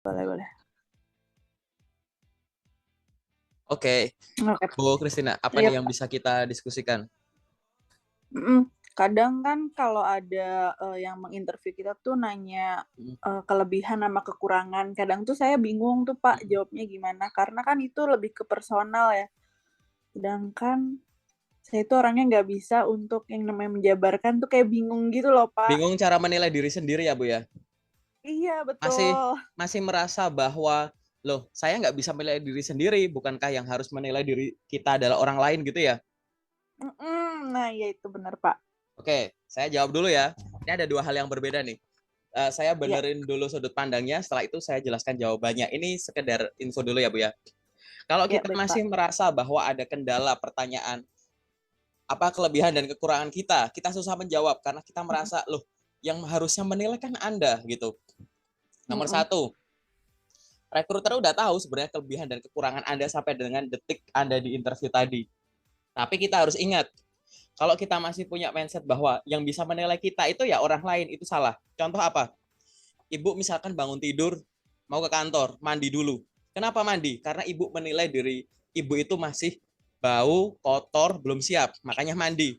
Boleh, boleh. Oke, Oke. Bu Christina, apa Iya, nih yang Pak. bisa kita diskusikan? Kadang kan kalau ada, yang menginterview kita tuh nanya, Mhm, kelebihan sama kekurangan, kadang tuh saya bingung tuh, Pak, mhm. jawabnya gimana, karena kan itu lebih ke personal ya. Sedangkan saya itu orangnya nggak bisa untuk yang namanya menjabarkan tuh kayak bingung gitu loh, Pak. Bingung cara menilai diri sendiri ya, Bu, ya? Iya, Masih betul. masih merasa bahwa, "Loh, saya nggak bisa menilai diri sendiri, bukankah yang harus menilai diri kita adalah orang lain?" Gitu ya? Nah, iya itu bener, Pak. Oke, saya jawab dulu ya. Ini ada 2 hal yang berbeda nih. Saya Iya, benerin dulu sudut pandangnya, setelah itu saya jelaskan jawabannya. Ini sekedar info dulu ya, Bu, ya. Kalau iya, kita baik, Pak. masih merasa bahwa ada kendala pertanyaan, apa kelebihan dan kekurangan kita susah menjawab karena kita Mhm, merasa, "Loh, yang harusnya menilai kan Anda," gitu. Nomor mhm, satu, rekruter udah tahu sebenarnya kelebihan dan kekurangan Anda sampai dengan detik Anda di interview tadi. Tapi kita harus ingat, kalau kita masih punya mindset bahwa yang bisa menilai kita itu ya orang lain, itu salah. Contoh apa? Ibu misalkan bangun tidur, mau ke kantor, mandi dulu. Kenapa mandi? Karena ibu menilai diri ibu itu masih bau, kotor, belum siap, makanya mandi.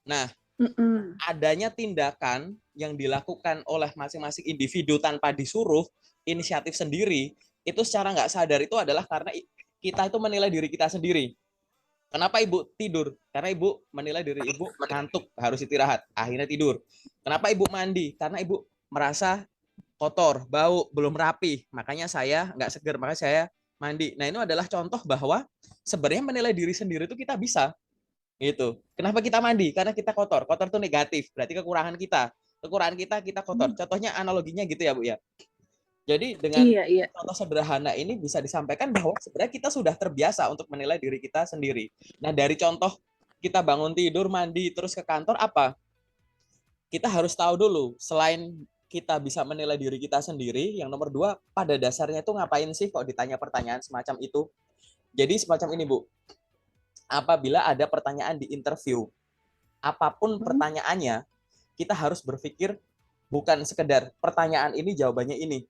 Nah, mhm, adanya tindakan yang dilakukan oleh masing-masing individu tanpa disuruh, inisiatif sendiri, itu secara nggak sadar itu adalah karena kita itu menilai diri kita sendiri. Kenapa ibu tidur? Karena ibu menilai diri ibu ngantuk, harus istirahat, akhirnya tidur. Kenapa ibu mandi? Karena ibu merasa kotor, bau, belum rapi, makanya saya nggak seger, makanya saya mandi. Nah, ini adalah contoh bahwa sebenarnya menilai diri sendiri itu kita bisa. Gitu. Kenapa kita mandi? Karena kita kotor. Kotor itu negatif, berarti kekurangan kita. Kekurangan kita, kita kotor. mmm, Contohnya analoginya gitu ya, Bu ya. Jadi dengan iya, iya, contoh sederhana ini bisa disampaikan bahwa sebenarnya kita sudah terbiasa untuk menilai diri kita sendiri. Nah, dari contoh kita bangun tidur, mandi, terus ke kantor, apa? Kita harus tahu dulu, selain kita bisa menilai diri kita sendiri, yang nomor dua, pada dasarnya itu ngapain sih kok ditanya pertanyaan semacam itu? Jadi semacam ini, Bu. Apabila ada pertanyaan di interview, apapun mhm, pertanyaannya, kita harus berpikir bukan sekedar pertanyaan ini jawabannya ini,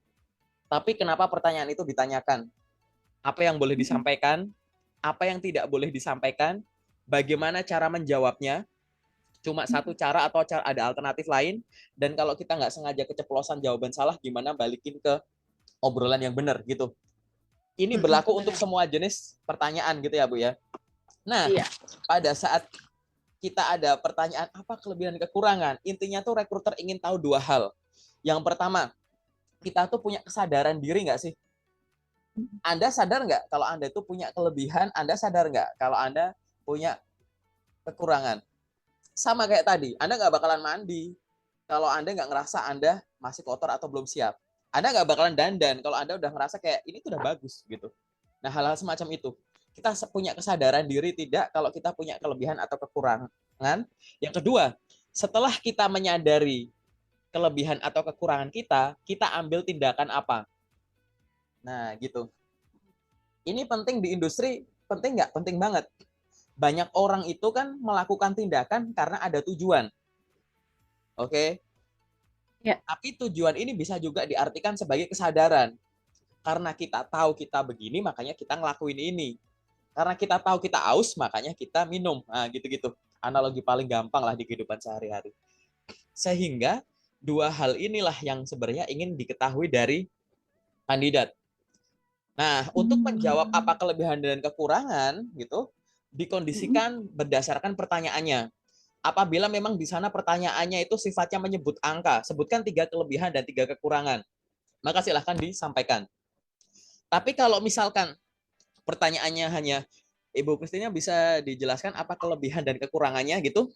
tapi kenapa pertanyaan itu ditanyakan, apa yang boleh mhm, disampaikan, apa yang tidak boleh disampaikan, bagaimana cara menjawabnya, cuma satu mhm, cara atau ada alternatif lain, dan kalau kita nggak sengaja keceplosan jawaban salah, gimana balikin ke obrolan yang benar gitu. Ini mhm, berlaku untuk bener, semua jenis pertanyaan gitu ya, Bu ya. Nah, iya, pada saat kita ada pertanyaan apa kelebihan dan kekurangan, intinya tuh rekruter ingin tahu 2 hal. Yang pertama, kita tuh punya kesadaran diri nggak sih? mhm, Anda sadar nggak kalau Anda itu punya kelebihan? Anda sadar nggak kalau Anda punya kekurangan? Sama kayak tadi, Anda nggak bakalan mandi kalau Anda nggak ngerasa Anda masih kotor atau belum siap. Anda nggak bakalan dandan kalau Anda udah ngerasa kayak ini tuh udah bagus gitu. Nah, hal-hal semacam itu. Kita punya kesadaran diri tidak kalau kita punya kelebihan atau kekurangan. Yang kedua, setelah kita menyadari kelebihan atau kekurangan kita ambil tindakan apa? Nah, gitu. Ini penting di industri, penting nggak? Penting banget. Banyak orang itu kan melakukan tindakan karena ada tujuan. Oke, iya, tapi tujuan ini bisa juga diartikan sebagai kesadaran. Karena kita tahu kita begini, makanya kita ngelakuin ini. Karena kita tahu kita aus, makanya kita minum. Nah, gitu-gitu. Analogi paling gampang lah di kehidupan sehari-hari. Sehingga 2 hal inilah yang sebenarnya ingin diketahui dari kandidat. Nah, untuk menjawab apa mmm, kelebihan dan kekurangan gitu, mhm, dikondisikan berdasarkan pertanyaannya. Apabila memang di sana pertanyaannya itu sifatnya menyebut angka, sebutkan 3 kelebihan dan 3 kekurangan, maka silahkan disampaikan. Tapi kalau misalkan pertanyaannya hanya Ibu Kristina bisa dijelaskan apa kelebihan dan kekurangannya gitu,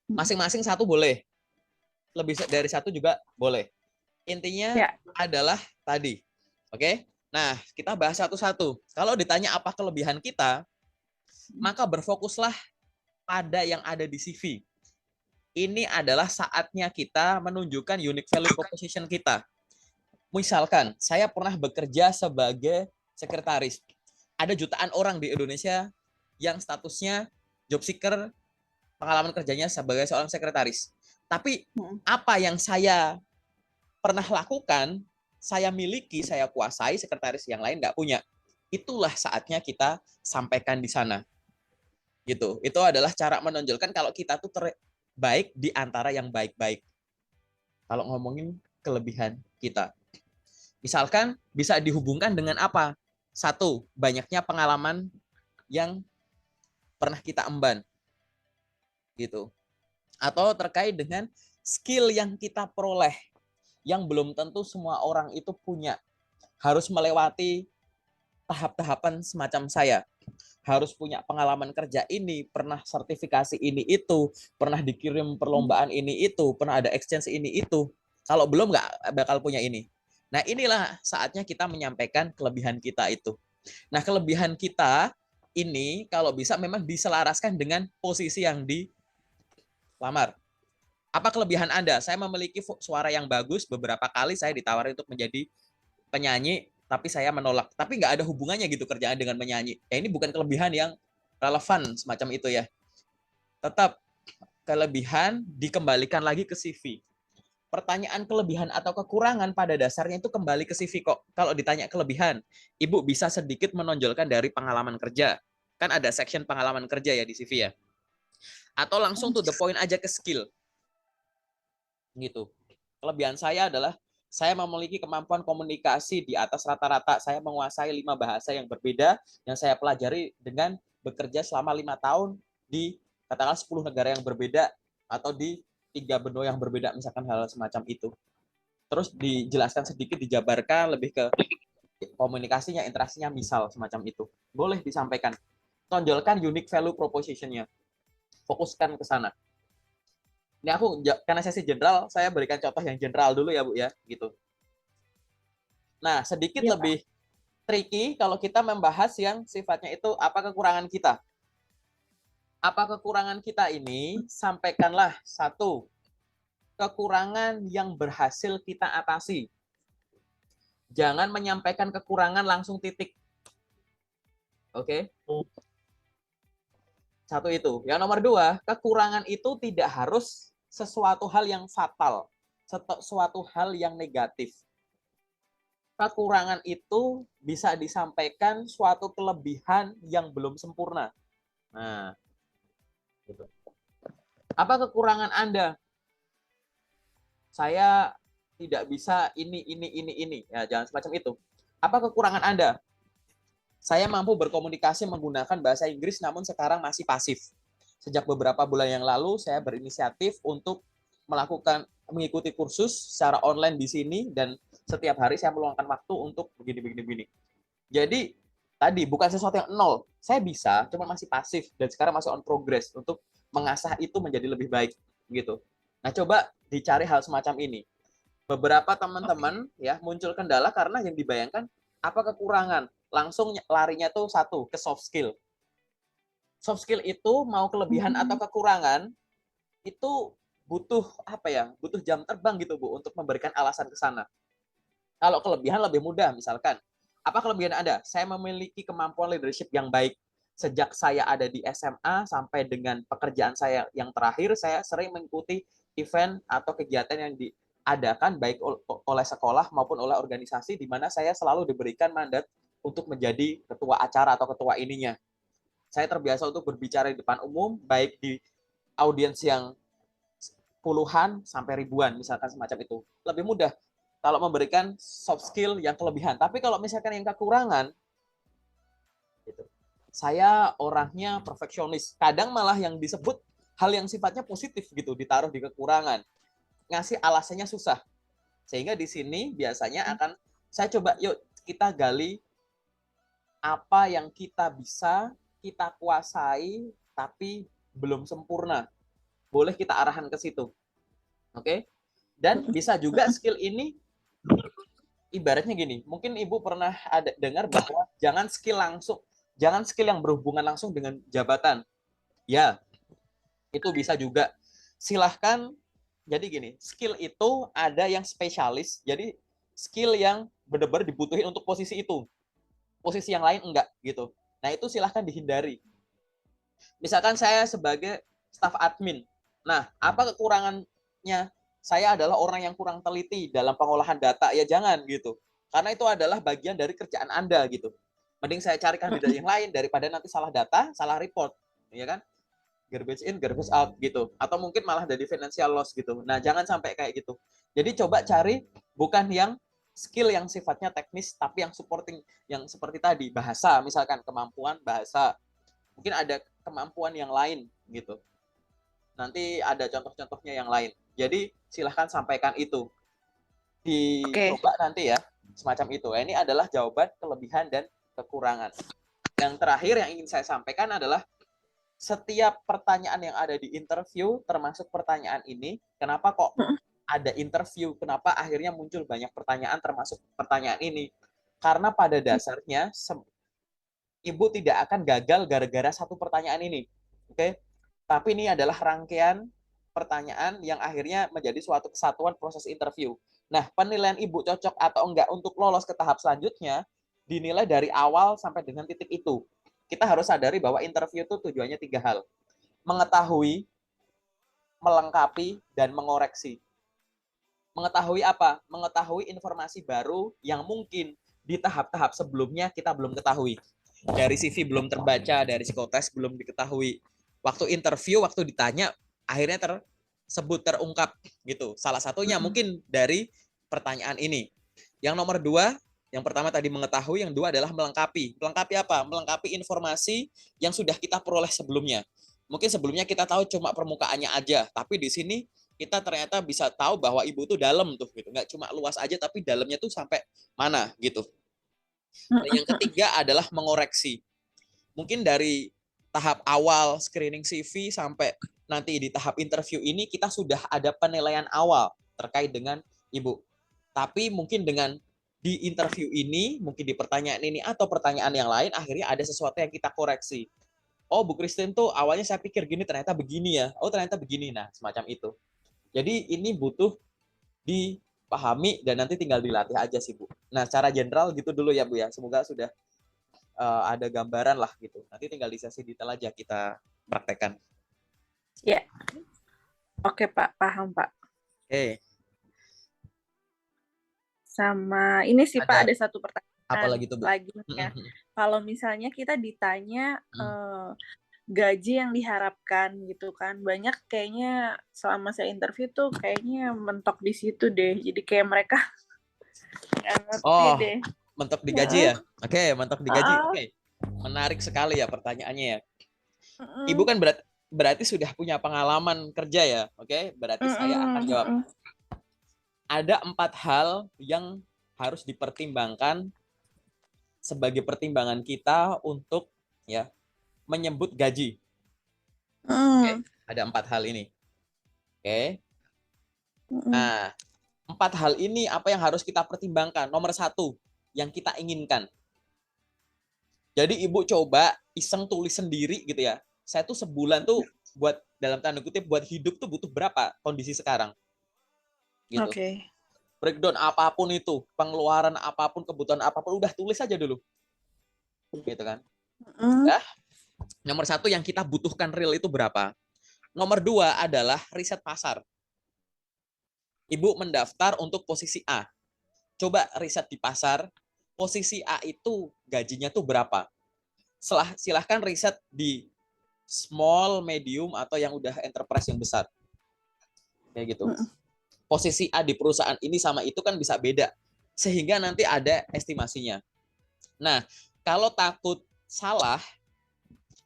mhm, masing-masing satu boleh, lebih dari satu juga boleh. Intinya iya, adalah tadi, oke? Nah, kita bahas satu-satu. Kalau ditanya apa kelebihan kita, mhm, maka berfokuslah pada yang ada di CV. Ini adalah saatnya kita menunjukkan unique value proposition kita. Misalkan, saya pernah bekerja sebagai sekretaris. Ada jutaan orang di Indonesia yang statusnya job seeker, pengalaman kerjanya sebagai seorang sekretaris. Tapi mhm, apa yang saya pernah lakukan saya miliki, saya kuasai, sekretaris yang lain nggak punya. Itulah saatnya kita sampaikan di sana. Gitu. Itu adalah cara menonjolkan kalau kita tuh terbaik di antara yang baik-baik. Kalau ngomongin kelebihan kita. Misalkan bisa dihubungkan dengan apa? Satu, banyaknya pengalaman yang pernah kita emban. Gitu. Atau terkait dengan skill yang kita peroleh yang belum tentu semua orang itu punya. Harus melewati tahap-tahapan semacam saya. Harus punya pengalaman kerja ini, pernah sertifikasi ini itu, pernah dikirim perlombaan ini itu, pernah ada exchange ini itu. Kalau belum nggak bakal punya ini. Nah inilah saatnya kita menyampaikan kelebihan kita itu. Nah kelebihan kita ini kalau bisa memang diselaraskan dengan posisi yang dilamar. Apa kelebihan Anda? Saya memiliki suara yang bagus, beberapa kali saya ditawarin untuk menjadi penyanyi, tapi saya menolak. Tapi nggak ada hubungannya gitu kerjaan dengan menyanyi. Ya ini bukan kelebihan yang relevan semacam itu ya. Tetap kelebihan dikembalikan lagi ke CV. Pertanyaan kelebihan atau kekurangan pada dasarnya itu kembali ke CV kok. Kalau ditanya kelebihan, Ibu bisa sedikit menonjolkan dari pengalaman kerja. Kan ada section pengalaman kerja ya di CV ya. Atau langsung to the point aja ke skill. Gitu. Kelebihan saya adalah saya memiliki kemampuan komunikasi di atas rata-rata. Saya menguasai 5 bahasa yang berbeda yang saya pelajari dengan bekerja selama 5 tahun di katakanlah 10 negara yang berbeda atau di 3 benua yang berbeda, misalkan hal semacam itu. Terus dijelaskan sedikit, dijabarkan lebih ke komunikasinya, interaksinya, misal semacam itu. Boleh disampaikan. Tonjolkan unique value proposition-nya. Fokuskan ke sana. Ini aku karena sesi general, saya berikan contoh yang general dulu ya Bu ya, gitu. Nah, sedikit Iya, Pak. lebih tricky kalau kita membahas yang sifatnya itu apa kekurangan kita. Apa kekurangan kita ini, sampaikanlah satu, kekurangan yang berhasil kita atasi. Jangan menyampaikan kekurangan langsung titik. Oke? Satu itu. Yang nomor dua, kekurangan itu tidak harus sesuatu hal yang fatal. Sesuatu hal yang negatif. Kekurangan itu bisa disampaikan suatu kelebihan yang belum sempurna. Nah, gitu. Apa kekurangan Anda? Saya tidak bisa ini. Ya, jangan semacam itu. Apa kekurangan Anda? Saya mampu berkomunikasi menggunakan bahasa Inggris, namun sekarang masih pasif. Sejak beberapa bulan yang lalu, saya berinisiatif untuk mengikuti kursus secara online di sini, dan setiap hari saya meluangkan waktu untuk begini. Jadi, tadi bukan sesuatu yang nol. Saya bisa, cuma masih pasif, dan sekarang masih on progress untuk mengasah itu menjadi lebih baik. Gitu. Nah, coba dicari hal semacam ini. Beberapa teman-teman ya muncul kendala karena yang dibayangkan apa kekurangan, langsung larinya tuh satu ke soft skill. Soft skill itu mau kelebihan atau kekurangan itu butuh apa ya? Butuh jam terbang gitu Bu untuk memberikan alasan ke sana. Kalau kelebihan lebih mudah, misalkan apa kelebihan Anda? Saya memiliki kemampuan leadership yang baik. Sejak saya ada di SMA sampai dengan pekerjaan saya yang terakhir, saya sering mengikuti event atau kegiatan yang diadakan baik oleh sekolah maupun oleh organisasi, di mana saya selalu diberikan mandat untuk menjadi ketua acara atau ketua ininya. Saya terbiasa untuk berbicara di depan umum, baik di audiens yang puluhan sampai ribuan, misalkan semacam itu. Lebih mudah kalau memberikan soft skill yang kelebihan. Tapi kalau misalkan yang kekurangan, gitu, saya orangnya perfeksionis. Kadang malah yang disebut hal yang sifatnya positif gitu, ditaruh di kekurangan. Ngasih alasannya susah. Sehingga di sini biasanya akan saya coba, yuk kita gali apa yang kita bisa, kita kuasai, tapi belum sempurna. Boleh kita arahkan ke situ. Oke? Dan bisa juga skill ini ibaratnya gini, mungkin Ibu pernah ada dengar bahwa jangan skill yang berhubungan langsung dengan jabatan. Ya, itu bisa juga. Silahkan, jadi gini, skill itu ada yang spesialis, jadi skill yang benar-benar dibutuhin untuk posisi itu. Posisi yang lain enggak, gitu. Nah, itu silahkan dihindari. Misalkan saya sebagai staff admin. Nah, apa kekurangannya saya adalah orang yang kurang teliti dalam pengolahan data, ya jangan gitu. Karena itu adalah bagian dari kerjaan Anda gitu. Mending saya cari kandidat yang lain daripada nanti salah data, salah report, ya kan? Garbage in, garbage out gitu. Atau mungkin malah jadi financial loss gitu. Nah, jangan sampai kayak gitu. Jadi coba cari bukan yang skill yang sifatnya teknis, tapi yang supporting, yang seperti tadi, bahasa, misalkan kemampuan bahasa. Mungkin ada kemampuan yang lain gitu. Nanti ada contoh-contohnya yang lain. Jadi silahkan sampaikan itu. Oke. Dicoba nanti ya, semacam itu. Ini adalah jawaban kelebihan dan kekurangan. Yang terakhir yang ingin saya sampaikan adalah setiap pertanyaan yang ada di interview, termasuk pertanyaan ini, kenapa kok ada interview, kenapa akhirnya muncul banyak pertanyaan termasuk pertanyaan ini. Karena pada dasarnya, Ibu tidak akan gagal gara-gara satu pertanyaan ini. Oke? Tapi ini adalah rangkaian pertanyaan yang akhirnya menjadi suatu kesatuan proses interview. Nah, penilaian Ibu cocok atau enggak untuk lolos ke tahap selanjutnya, dinilai dari awal sampai dengan titik itu. Kita harus sadari bahwa interview itu tujuannya 3 hal. Mengetahui, melengkapi, dan mengoreksi. Mengetahui apa? Mengetahui informasi baru yang mungkin di tahap-tahap sebelumnya kita belum ketahui. Dari CV belum terbaca, dari psikotes belum diketahui. Waktu interview, waktu ditanya, akhirnya tersebut, terungkap gitu. Salah satunya mungkin dari pertanyaan ini. Yang nomor 2, yang pertama tadi mengetahui, yang 2 adalah melengkapi. Melengkapi apa? Melengkapi informasi yang sudah kita peroleh sebelumnya. Mungkin sebelumnya kita tahu cuma permukaannya aja, tapi di sini kita ternyata bisa tahu bahwa Ibu tuh dalam tuh gitu. Nggak cuma luas aja, tapi dalamnya tuh sampai mana gitu. Dan yang ketiga adalah mengoreksi. Mungkin dari tahap awal screening CV sampai nanti di tahap interview ini kita sudah ada penilaian awal terkait dengan Ibu. Tapi mungkin dengan di interview ini, mungkin di pertanyaan ini atau pertanyaan yang lain, akhirnya ada sesuatu yang kita koreksi. Oh, Bu Christine tuh awalnya saya pikir gini, ternyata begini ya. Oh, ternyata begini. Nah, semacam itu. Jadi ini butuh dipahami dan nanti tinggal dilatih aja sih, Bu. Nah, secara general gitu dulu ya, Bu ya. Semoga sudah ada gambaran lah gitu. Nanti tinggal di sesi detail aja kita praktekkan. Ya. Oke, Pak. Paham, Pak. Oke. Sama ini sih, Pak, ada satu pertanyaan apa lagi tuh, Bu? lagi ya. Kalau misalnya kita ditanya gaji yang diharapkan gitu kan, banyak kayaknya selama saya interview tuh kayaknya mentok di situ deh. Jadi kayak mereka nggak ngerti deh. Mentok di gaji ya? Oke, mentok di gaji. Oke. Menarik sekali ya pertanyaannya ya. Ibu kan berarti sudah punya pengalaman kerja ya, oke? Berarti saya akan jawab. Ada 4 hal yang harus dipertimbangkan sebagai pertimbangan kita untuk ya menyebut gaji. Oke, ada 4 hal ini. Oke. Nah, 4 hal ini apa yang harus kita pertimbangkan? Nomor 1, yang kita inginkan. Jadi Ibu coba iseng tulis sendiri gitu ya. Saya tuh sebulan tuh buat dalam tanda kutip buat hidup tuh butuh berapa kondisi sekarang. Gitu. Oke. Breakdown apapun itu, pengeluaran apapun, kebutuhan apapun, udah tulis aja dulu. Gitu kan. Ya. Nomor 1 yang kita butuhkan real itu berapa? Nomor 2 adalah riset pasar. Ibu mendaftar untuk posisi A. Coba riset di pasar, posisi A itu gajinya tuh berapa? Silahkan riset di small, medium, atau yang udah enterprise yang besar. Kayak gitu. Posisi A di perusahaan ini sama itu kan bisa beda. Sehingga nanti ada estimasinya. Nah, kalau takut salah,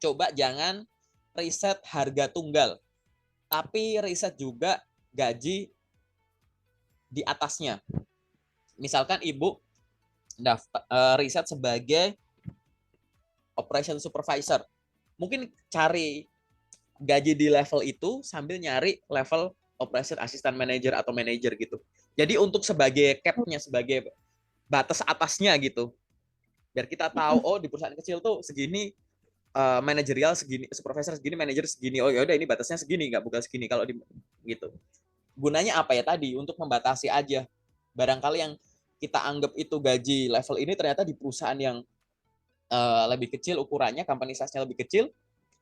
coba jangan riset harga tunggal. Tapi riset juga gaji di atasnya. Misalkan Ibu riset sebagai operation supervisor. Mungkin cari gaji di level itu sambil nyari level operation assistant manager atau manager gitu. Jadi untuk sebagai cap-nya, sebagai batas atasnya gitu. Biar kita tahu, oh di perusahaan kecil tuh segini manajerial segini, supervisor segini, manager segini. Oh ya udah ini batasnya segini, nggak bukan segini kalau di gitu. Gunanya apa ya tadi? Untuk membatasi aja. Barangkali yang kita anggap itu gaji level ini ternyata di perusahaan yang lebih kecil ukurannya, company size-nya lebih kecil,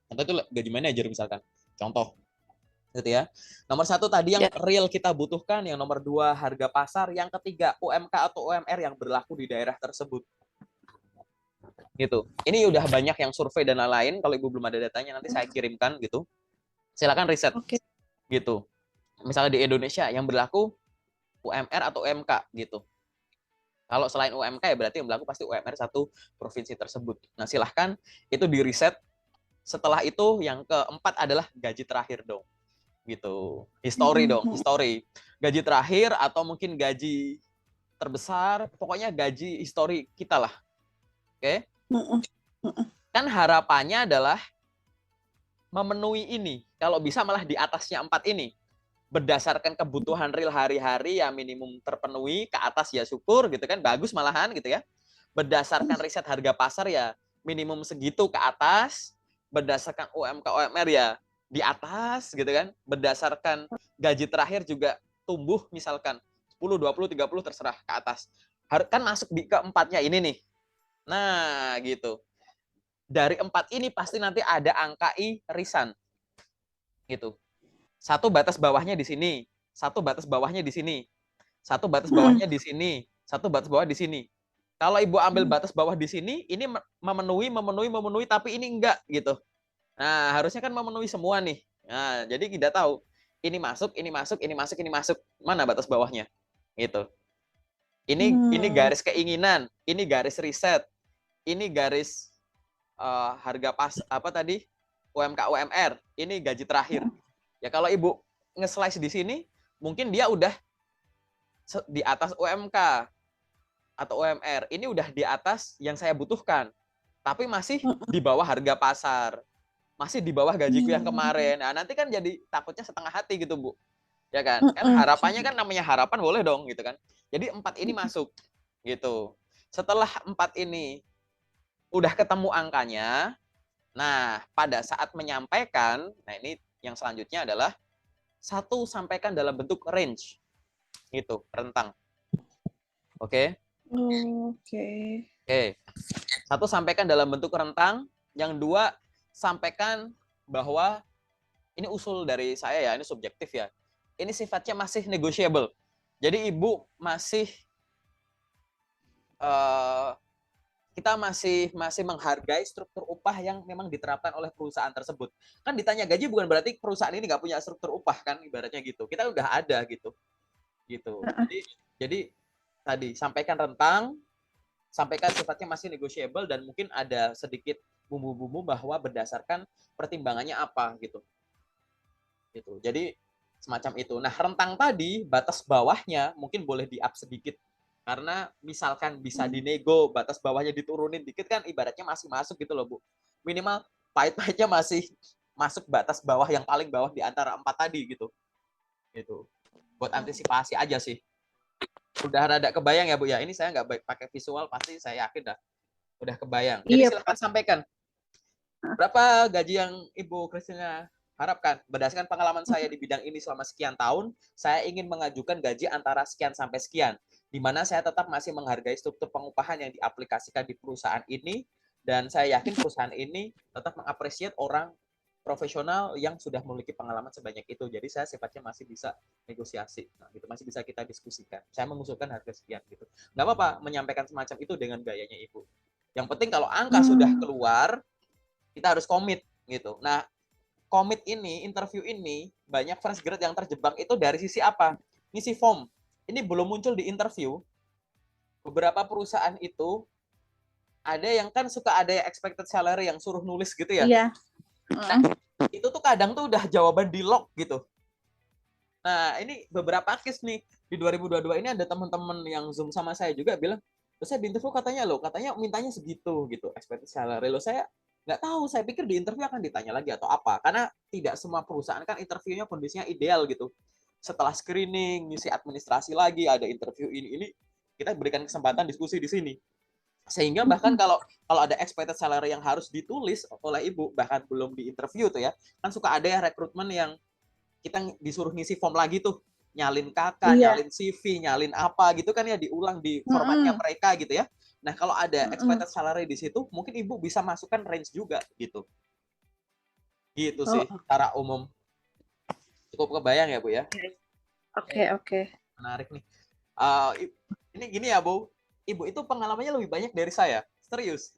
tentu itu gaji manajer misalkan. Contoh. gitu ya. Nomor 1 tadi yang Ya. real kita butuhkan, yang nomor 2 harga pasar, yang ketiga UMK atau UMR yang berlaku di daerah tersebut. Gitu. Ini udah banyak yang survei dan lain-lain. Kalau Ibu belum ada datanya nanti saya kirimkan gitu. Silakan riset. Oke. Gitu. Misalnya di Indonesia yang berlaku UMR atau UMK gitu. Kalau selain UMK ya berarti yang berlaku pasti UMR satu provinsi tersebut. Nah, silahkan itu di riset. Setelah itu yang keempat adalah gaji terakhir dong. Gitu. History dong, history. Gaji terakhir atau mungkin gaji terbesar, pokoknya gaji history kita lah. Oke? Kan harapannya adalah memenuhi ini. Kalau bisa malah di atasnya 4 ini. Berdasarkan kebutuhan real hari-hari ya minimum terpenuhi, ke atas ya syukur gitu kan, bagus malahan gitu ya. Berdasarkan riset harga pasar ya minimum segitu ke atas, berdasarkan UMK UMR ya di atas gitu kan, berdasarkan gaji terakhir juga tumbuh misalkan 10, 20, 30 terserah ke atas. Kan masuk di keempatnya ini nih. Nah, gitu. Dari 4 ini pasti nanti ada angka irisan. Gitu. Satu batas bawahnya di sini, satu batas bawahnya di sini, satu batas bawahnya di sini, satu batas bawah di sini. Kalau Ibu ambil batas bawah di sini, ini memenuhi, tapi ini enggak gitu. Nah, harusnya kan memenuhi semua nih. Nah, jadi kita tahu ini masuk, ini masuk, ini masuk, ini masuk. Mana batas bawahnya? Gitu. Ini garis keinginan, ini garis riset, ini garis harga pas apa tadi? UMK UMR, ini gaji terakhir. Ya kalau Ibu nge-slice di sini, mungkin dia udah di atas UMK atau UMR. Ini udah di atas yang saya butuhkan. Tapi masih di bawah harga pasar. Masih di bawah gajiku yang kemarin. Nah, nanti kan jadi takutnya setengah hati gitu, Bu. Ya kan? Kan harapannya kan namanya harapan boleh dong gitu kan. Jadi 4 ini masuk gitu. Setelah 4 ini udah ketemu angkanya, nah pada saat menyampaikan, nah ini yang selanjutnya adalah satu sampaikan dalam bentuk range gitu, rentang. Oke. Oke. Satu sampaikan dalam bentuk rentang, yang dua sampaikan bahwa ini usul dari saya ya, ini subjektif ya. Ini sifatnya masih negotiable. Jadi Ibu masih kita masih menghargai struktur upah yang memang diterapkan oleh perusahaan tersebut. Kan ditanya gaji bukan berarti perusahaan ini nggak punya struktur upah kan, ibaratnya gitu. Kita udah ada gitu. Jadi tadi sampaikan rentang, sampaikan sifatnya masih negotiable dan mungkin ada sedikit bumbu-bumbu bahwa berdasarkan pertimbangannya apa gitu. Jadi semacam itu. Nah, rentang tadi batas bawahnya mungkin boleh di-up sedikit. Karena misalkan bisa dinego, batas bawahnya diturunin dikit kan ibaratnya masih masuk gitu loh, Bu. Minimal pahit-pahitnya masih masuk batas bawah yang paling bawah di antara 4 tadi gitu. Gitu. Buat antisipasi aja sih. Udah rada kebayang ya, Bu ya. Ini saya nggak pakai visual, pasti saya yakin dah udah kebayang. Jadi silakan sampaikan. Berapa gaji yang Ibu Christina harapkan? Berdasarkan pengalaman saya di bidang ini selama sekian tahun, saya ingin mengajukan gaji antara sekian sampai sekian, di mana saya tetap masih menghargai struktur pengupahan yang diaplikasikan di perusahaan ini, dan saya yakin perusahaan ini tetap mengapresiasi orang profesional yang sudah memiliki pengalaman sebanyak itu. Jadi saya sifatnya masih bisa negosiasi, nah, gitu masih bisa kita diskusikan. Saya mengusulkan harga sekian gitu. Nggak apa-apa menyampaikan semacam itu dengan gayanya Ibu. Yang penting kalau angka sudah keluar, kita harus komit gitu. Nah, komit ini, interview ini, banyak fresh grad yang terjebak itu dari sisi apa? Ngisi form. Ini belum muncul di interview. Beberapa perusahaan itu ada yang kan suka ada yang expected salary yang suruh nulis gitu ya. Iya. Nah, itu tuh kadang tuh udah jawaban di log gitu. Nah, ini beberapa case nih di 2022 ini ada teman-teman yang Zoom sama saya juga bilang, saya di interview katanya mintanya segitu gitu, expected salary lo. Saya nggak tahu, saya pikir di interview akan ditanya lagi atau apa, karena tidak semua perusahaan kan interviewnya kondisinya ideal gitu. Setelah screening, ngisi administrasi lagi, ada interview ini kita berikan kesempatan diskusi di sini. Sehingga bahkan kalau ada expected salary yang harus ditulis oleh Ibu, bahkan belum di interview tuh ya, kan suka ada ya rekrutmen yang kita disuruh ngisi form lagi tuh, nyalin kakak, nyalin CV, nyalin apa gitu kan ya, diulang di formatnya mereka gitu ya. Nah, kalau ada expected salary di situ, mungkin Ibu bisa masukkan range juga gitu. Gitu sih secara umum. Cukup kebayang ya, Bu ya? Oke, oke. Menarik nih. Uh, ini gini ya, Bu. Ibu itu pengalamannya lebih banyak dari saya. Serius.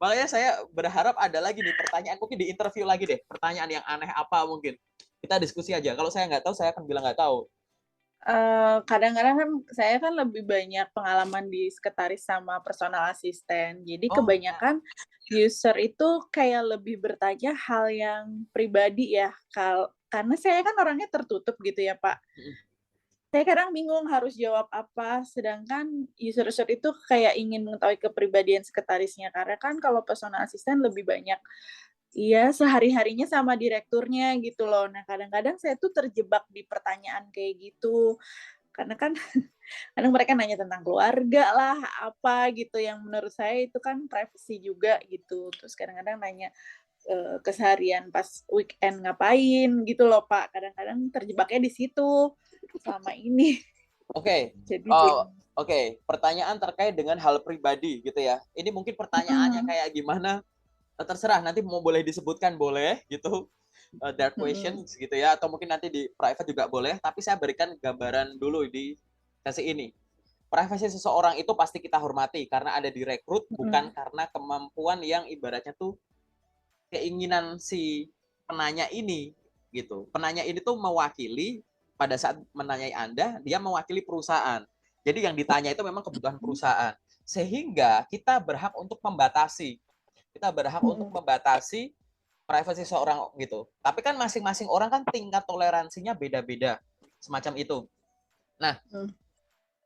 Makanya saya berharap ada lagi nih pertanyaan. Mungkin di interview lagi deh. Pertanyaan yang aneh apa mungkin. Kita diskusi aja. Kalau saya nggak tahu, saya akan bilang nggak tahu. Kadang-kadang kan saya kan lebih banyak pengalaman di sekretaris sama personal asisten. Jadi Oh, ya. kebanyakan user itu kayak lebih bertanya hal yang pribadi ya. Karena saya kan orangnya tertutup gitu ya, Pak. Saya kadang bingung harus jawab apa, sedangkan user-user itu kayak ingin mengetahui kepribadian sekretarisnya. Karena kan kalau personal asisten lebih banyak, iya, sehari-harinya sama direkturnya gitu loh. Nah, kadang-kadang saya tuh terjebak di pertanyaan kayak gitu. Karena kan kadang mereka nanya tentang keluarga lah, apa gitu yang menurut saya itu kan privacy juga gitu. Terus kadang-kadang nanya, keseharian pas weekend ngapain gitu loh, Pak. Kadang-kadang terjebaknya di situ selama ini. Oke. Jadi Oh, oke. Pertanyaan terkait dengan hal pribadi gitu ya. Ini mungkin pertanyaannya mhm, kayak gimana? Terserah nanti mau boleh disebutkan boleh gitu. Dark mhm, questions gitu ya, atau mungkin nanti di private juga boleh, tapi saya berikan gambaran dulu di sesi ini. Privasi seseorang itu pasti kita hormati karena ada direkrut, bukan mhm, karena kemampuan yang ibaratnya tuh keinginan si penanya ini gitu. Penanya ini tuh mewakili pada saat menanyai Anda, dia mewakili perusahaan. Jadi yang ditanya itu memang kebutuhan perusahaan. Sehingga kita berhak untuk membatasi. Kita berhak untuk mhm, membatasi privasi seorang gitu. Tapi kan masing-masing orang kan tingkat toleransinya beda-beda. Semacam itu. Nah, mhm,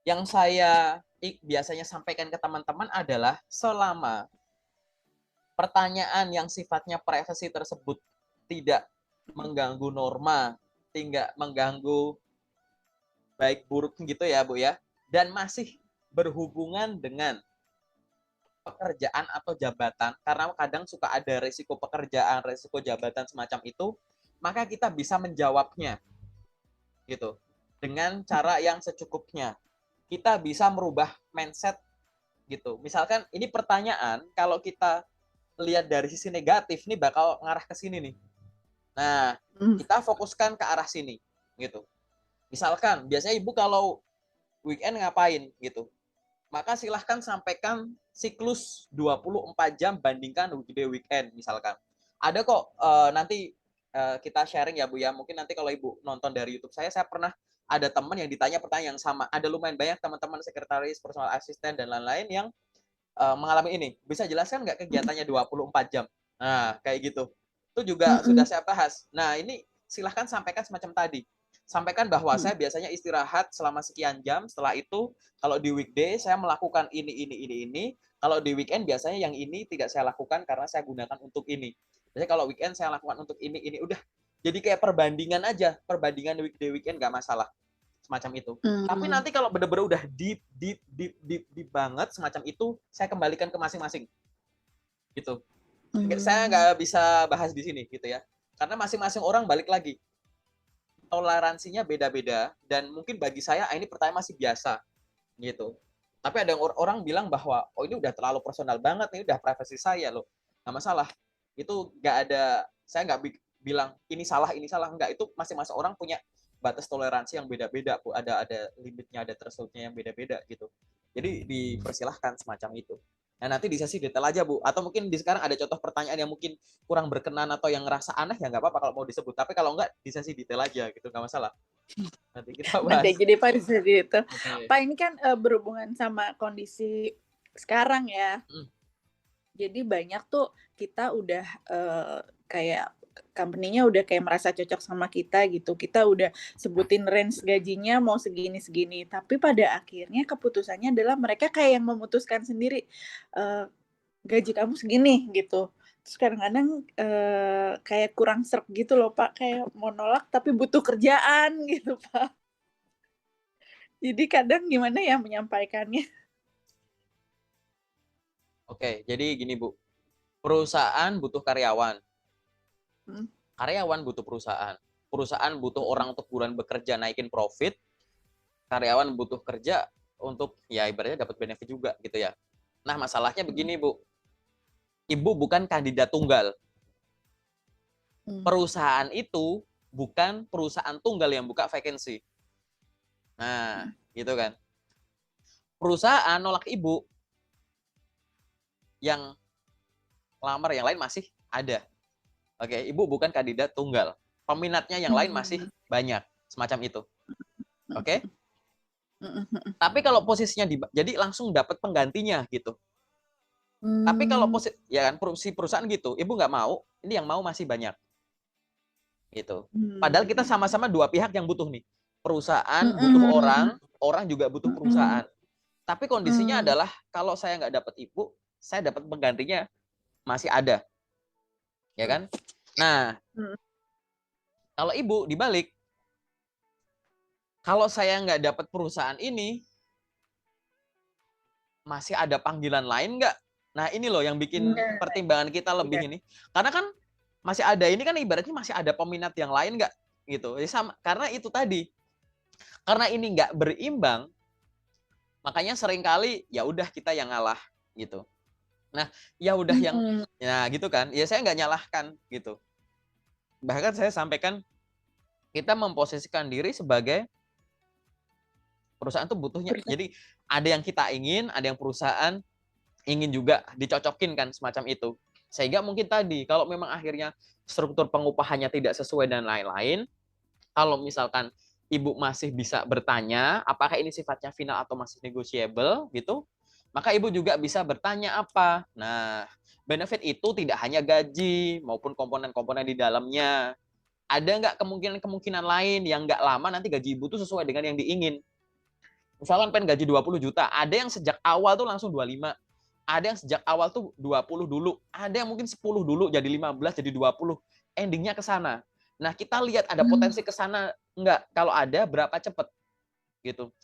yang saya biasanya sampaikan ke teman-teman adalah selama pertanyaan yang sifatnya privasi tersebut tidak mengganggu norma, tidak mengganggu baik buruk gitu ya, Bu ya, dan masih berhubungan dengan pekerjaan atau jabatan, karena kadang suka ada resiko pekerjaan, resiko jabatan semacam itu, maka kita bisa menjawabnya gitu dengan cara yang secukupnya. Kita bisa merubah mindset gitu. Misalkan ini pertanyaan, kalau kita lihat dari sisi negatif nih bakal ngarah ke sini nih. Nah, mhm, kita fokuskan ke arah sini gitu. Misalkan biasanya ibu kalau weekend ngapain gitu. Maka silahkan sampaikan siklus 24 jam bandingkan weekend misalkan. Ada kok nanti kita sharing ya Bu ya. Mungkin nanti kalau Ibu nonton dari YouTube saya pernah ada teman yang ditanya pertanyaan yang sama. Ada lumayan banyak teman-teman sekretaris, personal asisten dan lain-lain yang mengalami ini. Bisa jelaskan nggak kegiatannya 24 jam? Nah, kayak gitu. Itu juga sudah mhm, saya bahas. Nah, ini silahkan sampaikan semacam tadi. Sampaikan bahwa mhm, saya biasanya istirahat selama sekian jam. Setelah itu, kalau di weekday saya melakukan ini. Kalau di weekend biasanya yang ini tidak saya lakukan karena saya gunakan untuk ini. Jadi kalau weekend saya lakukan untuk ini. Udah. Jadi kayak perbandingan aja. Perbandingan weekday, weekend nggak masalah semacam itu. Tapi mmm, nanti kalau benar-benar udah deep banget semacam itu, saya kembalikan ke masing-masing gitu. Saya mmm, nggak bisa bahas di sini gitu ya, karena masing-masing orang balik lagi toleransinya beda-beda dan mungkin bagi saya ini pertanyaan masih biasa gitu. Tapi ada orang bilang bahwa oh ini udah terlalu personal banget nih, udah privasi saya loh. Nggak masalah. Itu nggak ada, saya nggak bilang ini salah enggak. Itu masing-masing orang punya batas toleransi yang beda-beda, Bu. Ada limitnya, ada thresholdnya yang beda-beda gitu. Jadi dipersilahkan semacam itu. Nah, nanti di sesi detail aja, Bu. Atau mungkin di sekarang ada contoh pertanyaan yang mungkin kurang berkenan atau yang ngerasa aneh, ya nggak apa-apa kalau mau disebut. Tapi kalau nggak, di sesi detail aja gitu, nggak masalah. Nanti kita nanti bahas. aja deh Pak di situ. Oke. Pak ini kan, berhubungan sama kondisi sekarang ya. Hmm. Jadi banyak tuh kita udah, kayak company-nya udah kayak merasa cocok sama kita gitu. Kita udah sebutin range gajinya mau segini-segini, tapi pada akhirnya keputusannya adalah mereka kayak yang memutuskan sendiri, eee, "Gaji kamu segini," gitu. Terus kadang-kadang, kayak kurang sreg gitu loh, Pak, kayak mau nolak tapi butuh kerjaan gitu, Pak. Jadi kadang gimana ya menyampaikannya? Oke, jadi gini Bu, perusahaan butuh karyawan, Mhm, karyawan butuh perusahaan, perusahaan butuh orang untuk buruan bekerja naikin profit, karyawan butuh kerja untuk ya ibaratnya dapat benefit juga gitu ya. Nah masalahnya mhm, begini Bu, Ibu bukan kandidat tunggal. mmm, Perusahaan itu bukan perusahaan tunggal yang buka vacancy. Nah, gitu kan. Perusahaan nolak ibu, yang lamar yang lain masih ada. Oke, ibu bukan kandidat tunggal. Peminatnya yang lain masih banyak, semacam itu. Oke. Tapi kalau posisinya jadi langsung dapat penggantinya gitu. Tapi kalau ya kan si perusahaan gitu, ibu nggak mau, ini yang mau masih banyak. Gitu. Padahal kita sama-sama dua pihak yang butuh nih. Perusahaan butuh orang, orang juga butuh perusahaan. Tapi kondisinya adalah kalau saya nggak dapat ibu, saya dapat penggantinya masih ada. Ya kan? Nah, kalau ibu dibalik, kalau saya nggak dapat perusahaan ini, masih ada panggilan lain nggak? Nah, ini loh yang bikin pertimbangan kita lebih ini. Karena kan masih ada ini kan ibaratnya masih ada peminat yang lain nggak? Gitu. Ya sama, karena itu tadi. Karena ini nggak berimbang, makanya seringkali ya udah kita yang ngalah gitu. Nah, ya udah yang ya gitu kan. Ya saya nggak nyalahkan gitu. Bahkan saya sampaikan kita memposisikan diri sebagai perusahaan tuh butuhnya. Jadi ada yang kita ingin, ada yang perusahaan ingin juga dicocokin kan semacam itu. Sehingga mungkin tadi kalau memang akhirnya struktur pengupahannya tidak sesuai dan lain-lain, kalau misalkan ibu masih bisa bertanya apakah ini sifatnya final atau masih negotiable gitu, maka ibu juga bisa bertanya apa. Nah, benefit itu tidak hanya gaji maupun komponen-komponen di dalamnya. Ada nggak kemungkinan-kemungkinan lain yang nggak lama nanti gaji ibu tuh sesuai dengan yang diingin. Misalkan pengen gaji 20 juta, ada yang sejak awal tuh langsung 25. Ada yang sejak awal tuh 20 dulu, ada yang mungkin 10 dulu jadi 15 jadi 20. Endingnya ke sana. Nah, kita lihat ada potensi ke sana enggak? Kalau ada berapa cepat gitu.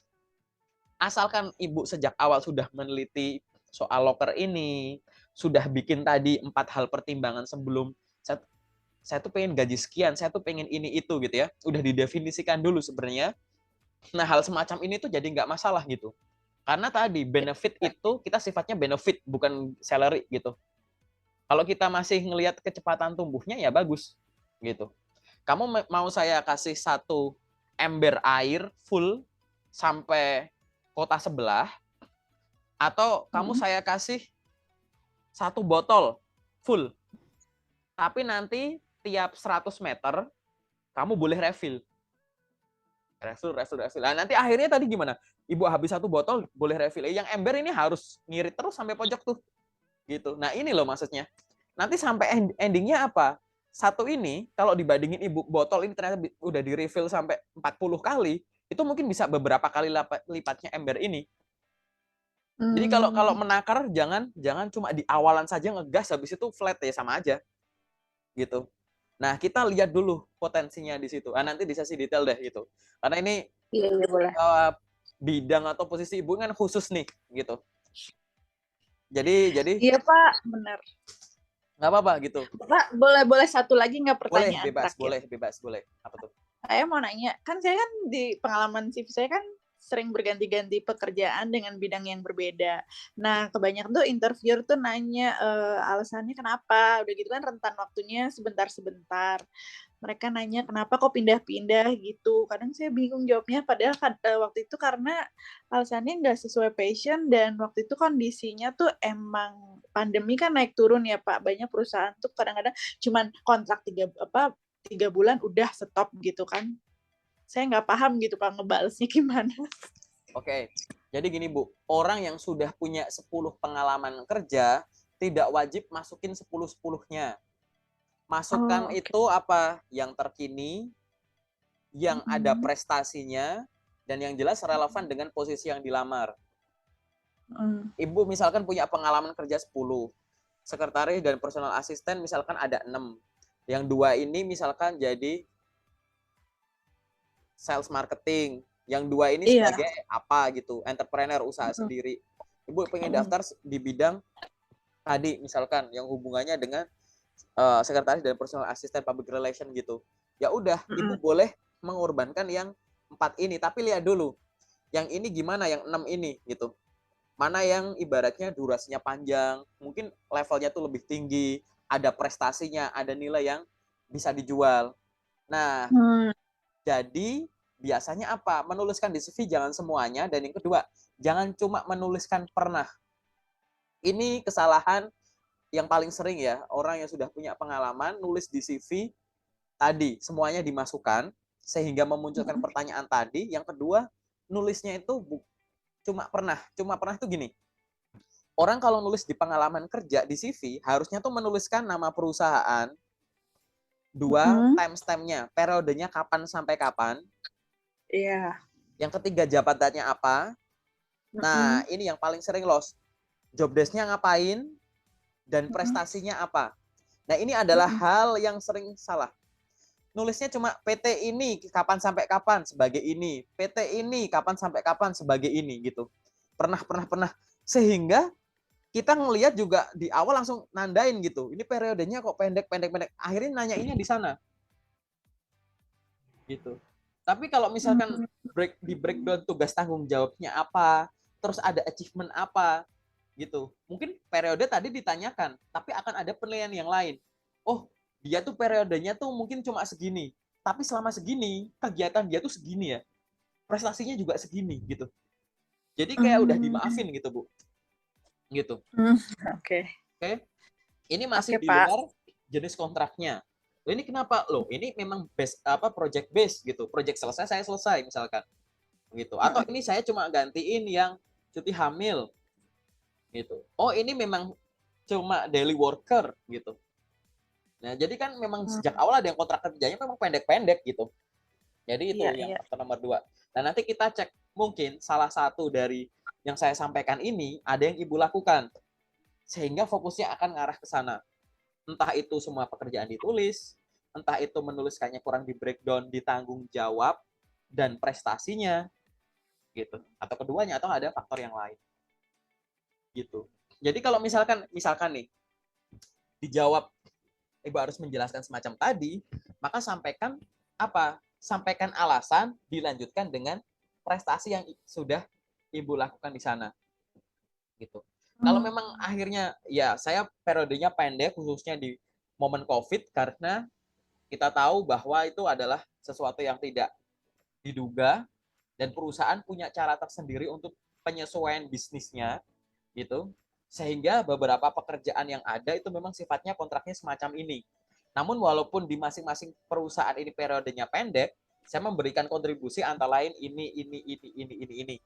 Asalkan ibu sejak awal sudah meneliti soal loker ini, sudah bikin tadi 4 hal pertimbangan sebelum saya tuh pengen gaji sekian, saya tuh pengen ini itu gitu ya. Udah didefinisikan dulu sebenarnya. Nah, hal semacam ini tuh jadi nggak masalah gitu. Karena tadi benefit itu kita sifatnya benefit bukan salary gitu. Kalau kita masih ngelihat kecepatan tumbuhnya ya bagus gitu. Kamu mau saya kasih satu ember air full sampai kota sebelah atau kamu saya kasih satu botol full. Tapi nanti tiap 100 meter kamu boleh refill. Refill. Nah, nanti akhirnya tadi gimana? Ibu habis satu botol boleh refill. Yang ember ini harus ngirit terus sampai pojok tuh. Gitu. Nah, ini loh maksudnya. Nanti sampai endingnya apa? Satu ini kalau dibandingin ibu botol ini ternyata udah di refill sampai 40 kali, itu mungkin bisa beberapa kali lipatnya ember ini. Jadi kalau menakar jangan cuma di awalan saja ngegas habis itu flat ya sama aja. Gitu. Nah, kita lihat dulu potensinya di situ. Nanti di sesi detail deh gitu. Karena ini boleh. Bidang atau posisi ibu kan khusus nih gitu. Jadi iya Pak, benar. Nggak apa-apa gitu. Pak, boleh satu lagi nggak pertanyaan terakhir? Boleh. Apa tuh? Saya mau nanya, kan saya kan di pengalaman CV saya kan sering berganti-ganti pekerjaan dengan bidang yang berbeda. Nah, kebanyakan tuh interviewer tuh nanya alasannya kenapa, udah gitu kan rentan waktunya sebentar-sebentar. Mereka nanya kenapa kok pindah-pindah gitu. Kadang saya bingung jawabnya, padahal waktu itu karena alasannya nggak sesuai passion dan waktu itu kondisinya tuh emang pandemi kan naik turun ya Pak. Banyak perusahaan tuh kadang-kadang cuman kontrak 3 bulan udah stop gitu kan. Saya nggak paham gitu Pak ngebalesnya gimana. Oke, jadi gini Bu, orang yang sudah punya 10 pengalaman kerja tidak wajib masukin 10-10-nya. Masukkan itu apa? Yang terkini, yang ada prestasinya, dan yang jelas relevan dengan posisi yang dilamar. Ibu misalkan punya pengalaman kerja 10, sekretaris dan personal asisten misalkan ada 6. Yang 2 ini misalkan jadi sales marketing, yang 2 ini sebagai apa gitu, entrepreneur usaha sendiri. Ibu pengen daftar di bidang tadi misalkan yang hubungannya dengan sekretaris dan personal asisten public relation gitu. Ya udah, ibu boleh mengorbankan yang 4 ini, tapi lihat dulu yang ini gimana, yang 6 ini gitu. Mana yang ibaratnya durasinya panjang, mungkin levelnya tuh lebih tinggi, ada prestasinya, ada nilai yang bisa dijual. Nah, Hmm. jadi biasanya apa? Menuliskan di CV jangan semuanya, dan yang kedua, jangan cuma menuliskan pernah. Ini kesalahan yang paling sering ya, orang yang sudah punya pengalaman nulis di CV tadi semuanya dimasukkan sehingga memunculkan pertanyaan tadi. Yang kedua, nulisnya itu cuma pernah. Cuma pernah itu gini. Orang kalau nulis di pengalaman kerja di CV harusnya tuh menuliskan nama perusahaan, dua Hmm. timestamp-nya, periodenya kapan sampai kapan. Iya. Yang ketiga, jabatannya apa. Nah, Mm-mm. ini yang paling sering loss. Job desk-nya ngapain dan Mm-mm. prestasinya apa. Nah, ini adalah Mm-mm. hal yang sering salah. Nulisnya cuma PT ini kapan sampai kapan sebagai ini, PT ini kapan sampai kapan sebagai ini gitu. Pernah. Sehingga kita ngelihat juga di awal langsung nandain gitu. Ini periodenya kok pendek. Akhirnya nanyainnya di sana. Gitu. Tapi kalau misalkan di breakdown tugas tanggung jawabnya apa, terus ada achievement apa gitu. Mungkin periode tadi ditanyakan, tapi akan ada penilaian yang lain. Oh, dia tuh periodenya tuh mungkin cuma segini, tapi selama segini kegiatan dia tuh segini ya. Prestasinya juga segini gitu. Jadi kayak udah Mm. dimaafin gitu, Bu. Gitu. Mm. Oke. Oke. Ini masih Oke, di Pak. luar jenis kontraknya. Ini kenapa loh? Ini memang base apa project base gitu. Project selesai saya selesai misalkan gitu. Atau Mm-mm. ini saya cuma gantiin yang cuti hamil gitu. Oh, ini memang cuma daily worker gitu. Nah, jadi kan memang sejak awal ada yang kontrak kerjanya memang pendek-pendek gitu. Jadi itu Iya, yang iya. faktor nomor 2. Dan nanti kita cek mungkin salah satu dari yang saya sampaikan ini ada yang ibu lakukan sehingga fokusnya akan ngarah ke sana. Entah itu semua pekerjaan ditulis, entah itu menuliskannya kurang di breakdown, ditanggung jawab dan prestasinya gitu. Atau keduanya atau ada faktor yang lain gitu. Jadi kalau misalkan nih dijawab ibu harus menjelaskan semacam tadi, maka sampaikan apa? Sampaikan alasan, dilanjutkan dengan prestasi yang sudah ibu lakukan di sana gitu. Kalau Mm. memang akhirnya ya saya periodenya pendek khususnya di momen COVID karena kita tahu bahwa itu adalah sesuatu yang tidak diduga dan perusahaan punya cara tersendiri untuk penyesuaian bisnisnya gitu. Sehingga beberapa pekerjaan yang ada itu memang sifatnya kontraknya semacam ini. Namun walaupun di masing-masing perusahaan ini periodenya pendek, saya memberikan kontribusi antara lain ini.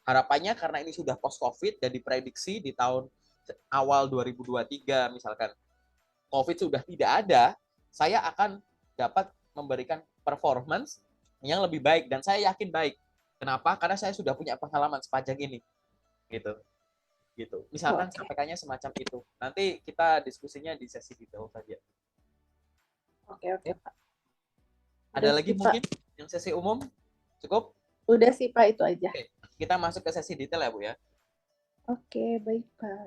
Harapannya karena ini sudah post Covid dan diprediksi di tahun awal 2023 misalkan Covid sudah tidak ada, saya akan dapat memberikan performance yang lebih baik dan saya yakin baik. Kenapa? Karena saya sudah punya pengalaman sepanjang ini. Gitu. Gitu. Misalkan Oke. sampaikannya semacam itu. Nanti kita diskusinya di sesi detail saja. Oke, oke, Oke. Pak. Ada Udah lagi sih, Pak. mungkin yang sesi umum? Cukup? Udah sih, Pak, itu aja. Oke. Kita masuk ke sesi detail ya, Bu ya. Oke, baik, Pak.